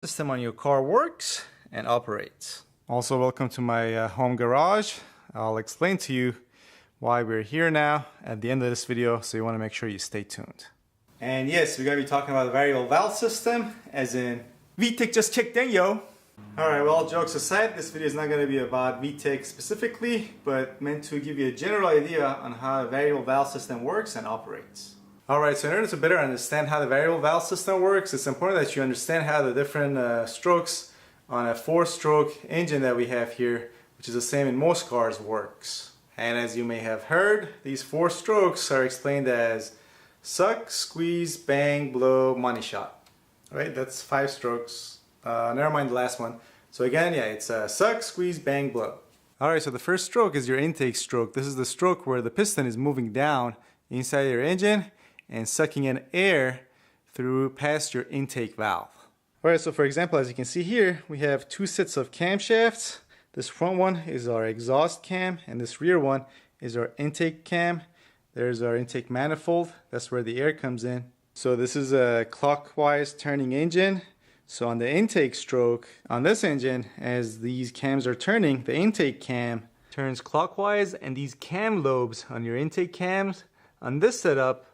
System on your car works and operates. Also, welcome to my home garage. I'll explain to you why we're here now at the end of this video, so you want to make sure you stay tuned. And yes, we're going to be talking about the variable valve system, as in VTEC just kicked in, yo! Alright, well, jokes aside, this video is not going to be about VTEC specifically, but meant to give you a general idea on how a variable valve system works and operates. Alright, so in order to better understand how the variable valve system works, it's important that you understand how the different strokes on a 4-stroke engine that we have here, which is the same in most cars, works. And as you may have heard, these 4 strokes are explained as suck, squeeze, bang, blow, money shot. Alright, that's 5 strokes. Never mind the last one. So again, yeah, it's suck, squeeze, bang, blow. Alright, so the first stroke is your intake stroke. This is the stroke where the piston is moving down inside your engine and sucking in air through past your intake valve. Alright, so for example, as you can see here, we have 2 sets of camshafts. This front one is our exhaust cam, and this rear one is our intake cam. There's our intake manifold, that's where the air comes in. So this is a clockwise turning engine. So on the intake stroke, on this engine, as these cams are turning, the intake cam turns clockwise, and these cam lobes on your intake cams, on this setup,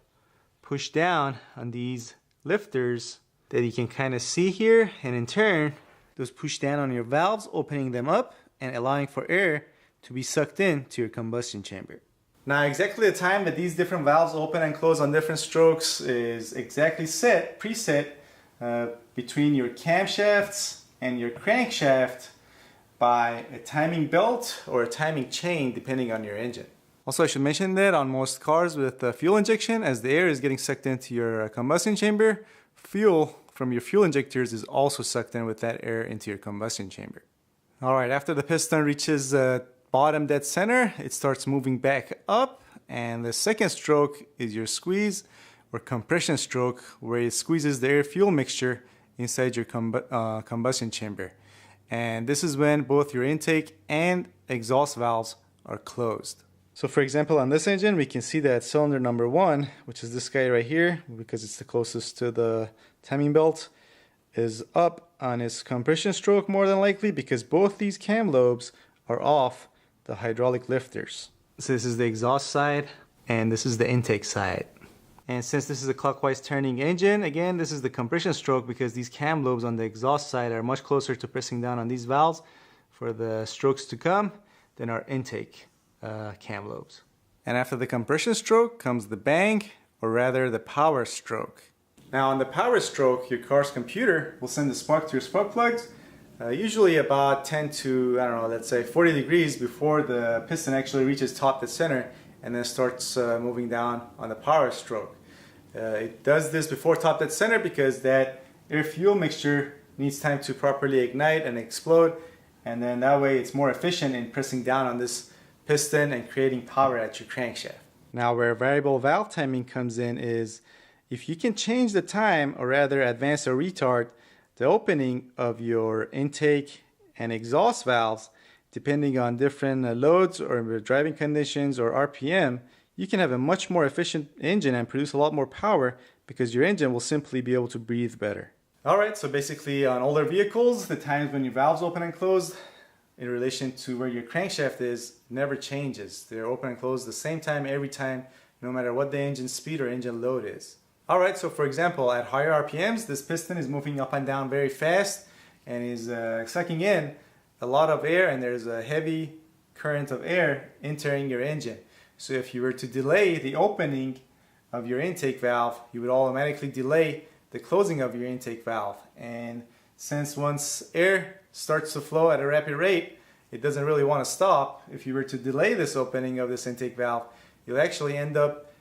push down on these lifters that you can kind of see here, and in turn those push down on your valves, opening them up and allowing for air to be sucked in to your combustion chamber. Now exactly the time that these different valves open and close on different strokes is exactly preset between your camshafts and your crankshaft by a timing belt or a timing chain, depending on your engine. Also, I should mention that on most cars with fuel injection, as the air is getting sucked into your combustion chamber, fuel from your fuel injectors is also sucked in with that air into your combustion chamber. Alright, after the piston reaches bottom dead center, it starts moving back up, and the second stroke is your squeeze or compression stroke, where it squeezes the air-fuel mixture inside your combustion chamber. And this is when both your intake and exhaust valves are closed. So for example, on this engine, we can see that cylinder number 1, which is this guy right here, because it's the closest to the timing belt, is up on its compression stroke more than likely, because both these cam lobes are off the hydraulic lifters. So this is the exhaust side, and this is the intake side. And since this is a clockwise turning engine, again, this is the compression stroke, because these cam lobes on the exhaust side are much closer to pressing down on these valves for the strokes to come than our intake cam lobes. And after the compression stroke comes the bang, or rather the power stroke. Now on the power stroke, your car's computer will send the spark to your spark plugs usually about 10 to, I don't know, let's say 40 degrees before the piston actually reaches top dead center, and then starts moving down on the power stroke. It does this before top dead center because that air-fuel mixture needs time to properly ignite and explode, and then that way it's more efficient in pressing down on this piston and creating power at your crankshaft. Now where variable valve timing comes in is if you can change the time, or rather advance or retard the opening of your intake and exhaust valves depending on different loads or driving conditions or RPM, you can have a much more efficient engine and produce a lot more power, because your engine will simply be able to breathe better. Alright, so basically on older vehicles, the times when your valves open and close in relation to where your crankshaft is never changes. They're open and closed the same time every time, no matter what the engine speed or engine load is. Alright, so for example, at higher RPMs, this piston is moving up and down very fast and is sucking in a lot of air, and there's a heavy current of air entering your engine. So if you were to delay the opening of your intake valve, you would automatically delay the closing of your intake valve. And since once air starts to flow at a rapid rate, it doesn't really want to stop. If you were to delay this opening of this intake valve, you'll actually end up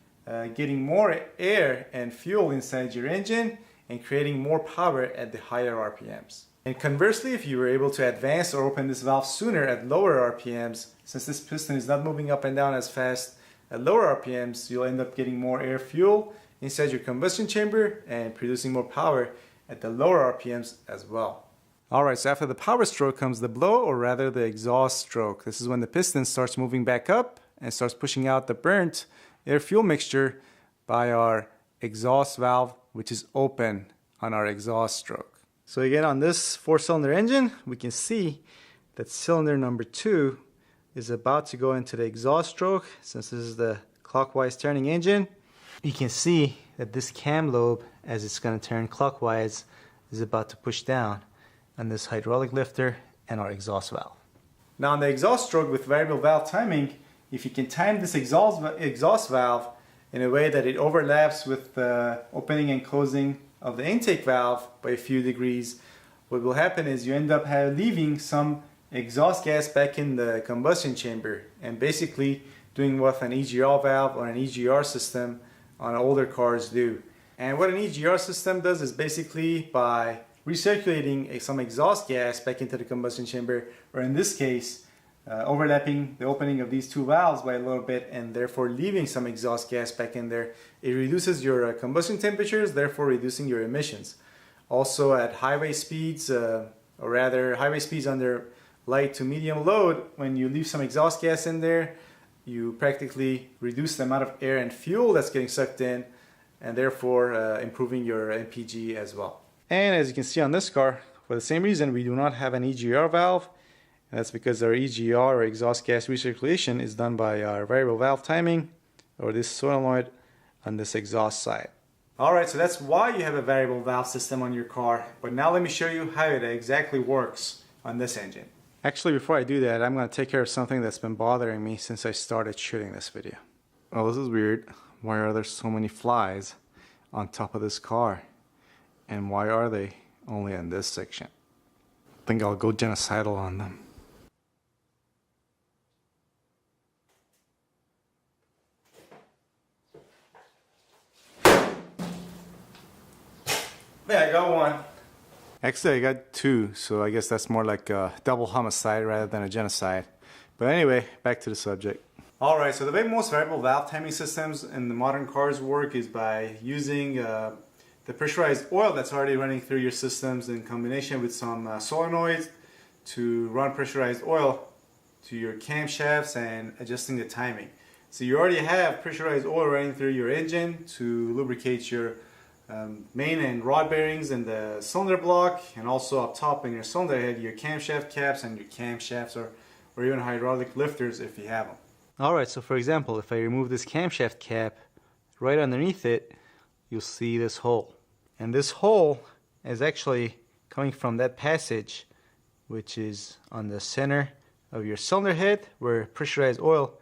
getting more air and fuel inside your engine and creating more power at the higher RPMs. And conversely, if you were able to advance or open this valve sooner at lower RPMs, since this piston is not moving up and down as fast at lower RPMs, you'll end up getting more air fuel inside your combustion chamber and producing more power at the lower RPMs as well. Alright, so after the power stroke comes the blow, or rather the exhaust stroke. This is when the piston starts moving back up and starts pushing out the burnt air-fuel mixture by our exhaust valve, which is open on our exhaust stroke. So again, on this 4-cylinder engine, we can see that cylinder number 2 is about to go into the exhaust stroke. Since this is the clockwise turning engine, you can see that this cam lobe, as it's going to turn clockwise, is about to push down on this hydraulic lifter and our exhaust valve. Now on the exhaust stroke with variable valve timing, if you can time this exhaust valve in a way that it overlaps with the opening and closing of the intake valve by a few degrees, what will happen is you end up leaving some exhaust gas back in the combustion chamber, and basically doing what an EGR valve or an EGR system on older cars do. And what an EGR system does is basically by recirculating some exhaust gas back into the combustion chamber, or in this case, overlapping the opening of these two valves by a little bit and therefore leaving some exhaust gas back in there, it reduces your combustion temperatures, therefore reducing your emissions. Also at highway speeds, or rather highway speeds under light to medium load, when you leave some exhaust gas in there, you practically reduce the amount of air and fuel that's getting sucked in, and therefore improving your MPG as well. And as you can see on this car, for the same reason, we do not have an EGR valve. And that's because our EGR, or exhaust gas recirculation, is done by our variable valve timing, or this solenoid on this exhaust side. Alright, so that's why you have a variable valve system on your car. But now let me show you how it exactly works on this engine. Actually, before I do that, I'm going to take care of something that's been bothering me since I started shooting this video. Oh, this is weird. Why are there so many flies on top of this car? And why are they only in this section? I think I'll go genocidal on them. Yeah, I got one. Actually, I got 2, so I guess that's more like a double homicide rather than a genocide. But anyway, back to the subject. Alright, so the way most variable valve timing systems in the modern cars work is by using the pressurized oil that's already running through your systems in combination with some solenoids to run pressurized oil to your camshafts and adjusting the timing. So you already have pressurized oil running through your engine to lubricate your main and rod bearings in the cylinder block, and also up top in your cylinder head, your camshaft caps and your camshafts, or even hydraulic lifters if you have them. Alright, so for example, if I remove this camshaft cap, right underneath it, you'll see this hole. And this hole is actually coming from that passage, which is on the center of your cylinder head, where pressurized oil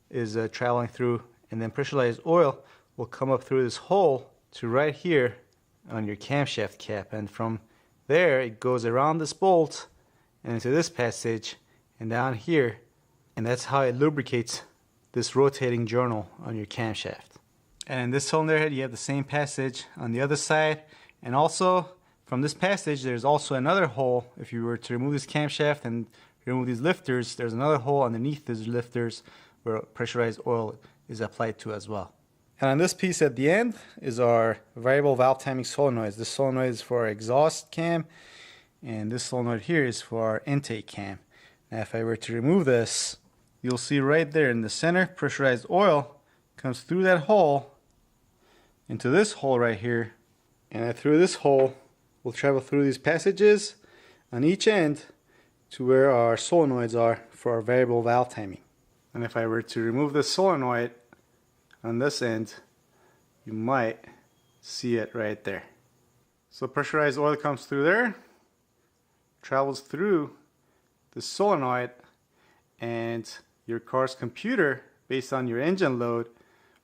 is traveling through, and then pressurized oil will come up through this hole to right here on your camshaft cap, and from there it goes around this bolt and into this passage and down here, and that's how it lubricates this rotating journal on your camshaft. And in this cylinder head you have the same passage on the other side, and also from this passage there's also another hole. If you were to remove this camshaft and remove these lifters, there's another hole underneath these lifters where pressurized oil is applied to as well. And on this piece at the end is our variable valve timing solenoids. This solenoid is for our exhaust cam, and this solenoid here is for our intake cam. Now if I were to remove this, you'll see right there in the center, pressurized oil comes through that hole into this hole right here, and through this hole will travel through these passages on each end to where our solenoids are for our variable valve timing. And if I were to remove this solenoid on this end, you might see it right there. So pressurized oil comes through there, travels through the solenoid, and your car's computer, based on your engine load,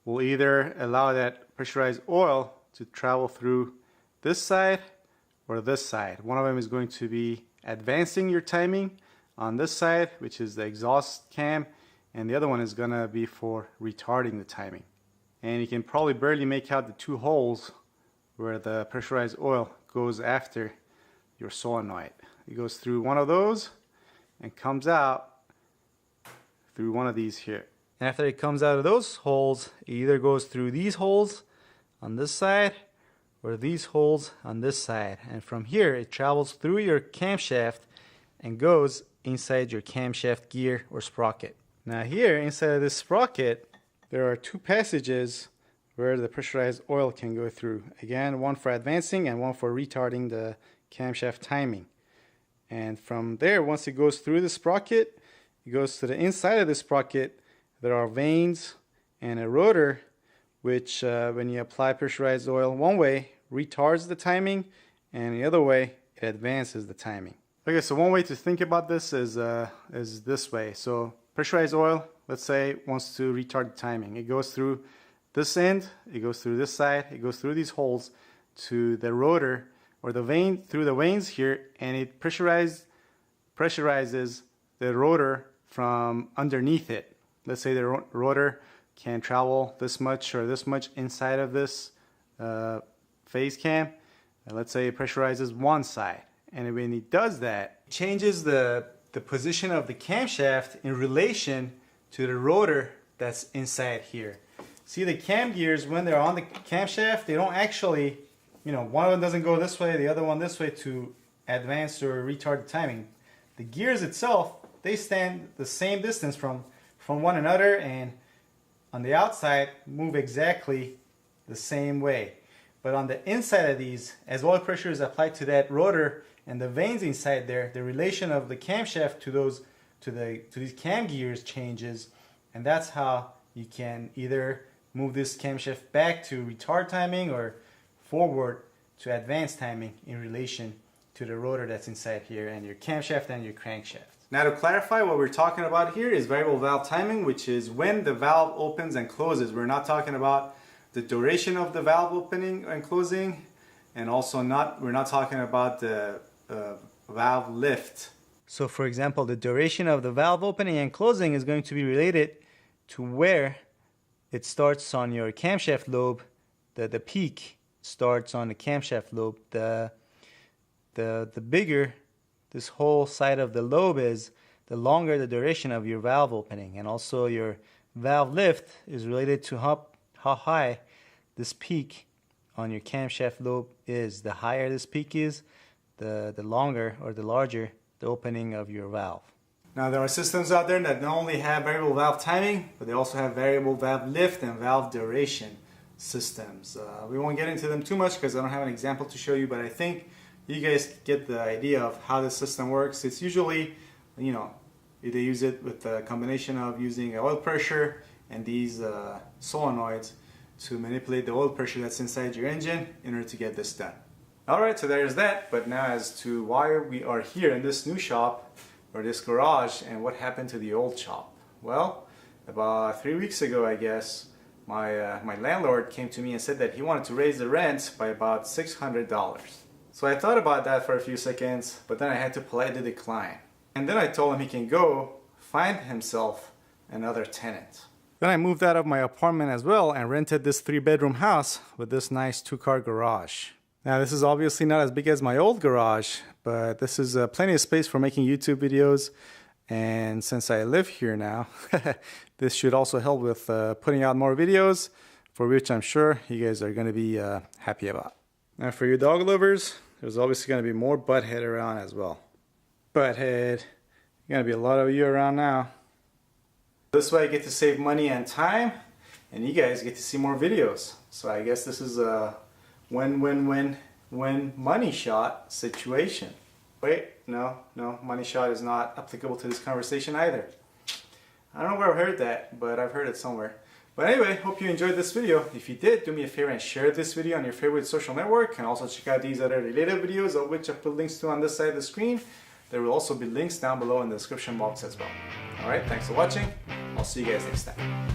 will either allow that pressurized oil to travel through this side or this side. One of them is going to be advancing your timing on this side, which is the exhaust cam, and the other one is going to be for retarding the timing. And you can probably barely make out the 2 holes where the pressurized oil goes after your solenoid. It goes through one of those and comes out through one of these here. And after it comes out of those holes, it either goes through these holes on this side or these holes on this side. And from here, it travels through your camshaft and goes inside your camshaft gear or sprocket. Now here, inside of this sprocket, there are 2 passages where the pressurized oil can go through. Again, one for advancing and one for retarding the camshaft timing. And from there, once it goes through the sprocket, it goes to the inside of the sprocket. There are vanes and a rotor, which when you apply pressurized oil one way, retards the timing, and the other way, it advances the timing. Okay, so one way to think about this is this way. So pressurized oil, let's say, wants to retard the timing. It goes through this end, it goes through this side, it goes through these holes to the rotor or the vane, through the vanes here, and it pressurizes the rotor from underneath it. Let's say the rotor can travel this much or this much inside of this phase cam. And let's say it pressurizes one side. And when it does that, it changes the position of the camshaft in relation to the rotor that's inside here. See, the cam gears, when they're on the camshaft, they don't actually, one of them doesn't go this way, the other one this way to advance or retard the timing. The gears itself, they stand the same distance from one another, and on the outside move exactly the same way. But on the inside of these, as oil pressure is applied to that rotor and the vanes inside there, the relation of the camshaft to these cam gears changes, and that's how you can either move this camshaft back to retard timing or forward to advance timing in relation to the rotor that's inside here and your camshaft and your crankshaft. Now, to clarify, what we're talking about here is variable valve timing, which is when the valve opens and closes. We're not talking about the duration of the valve opening and closing, and also we're not talking about the valve lift. So for example, the duration of the valve opening and closing is going to be related to where it starts on your camshaft lobe. The peak starts on the camshaft lobe. The bigger this whole side of the lobe is, the longer the duration of your valve opening. And also your valve lift is related to how high this peak on your camshaft lobe is. The higher this peak is, the longer or the larger the opening of your valve. Now, there are systems out there that not only have variable valve timing, but they also have variable valve lift and valve duration systems. We won't get into them too much because I don't have an example to show you, but I think you guys get the idea of how the system works. It's usually, they use it with a combination of using oil pressure and these solenoids to manipulate the oil pressure that's inside your engine in order to get this done. Alright, so there's that. But now as to why we are here in this new shop or this garage and what happened to the old shop. Well, about 3 weeks ago, I guess, my landlord came to me and said that he wanted to raise the rent by about $600. So I thought about that for a few seconds, but then I had to politely decline. And then I told him he can go find himself another tenant. Then I moved out of my apartment as well and rented this 3-bedroom house with this nice 2-car garage. Now, this is obviously not as big as my old garage, but this is plenty of space for making YouTube videos. And since I live here now, this should also help with putting out more videos, for which I'm sure you guys are going to be happy about. Now, for you dog lovers, there's obviously going to be more Butthead around as well. Butthead, going to be a lot of you around now. This way I get to save money and time, and you guys get to see more videos. So I guess this is a win-win-win-win money shot situation. Wait, no, money shot is not applicable to this conversation either. I don't know where I've heard that, but I've heard it somewhere. But anyway, hope you enjoyed this video. If you did, do me a favor and share this video on your favorite social network, and also check out these other related videos, of which I put links to on this side of the screen. There will also be links down below in the description box as well. Alright, thanks for watching. I'll see you guys next time.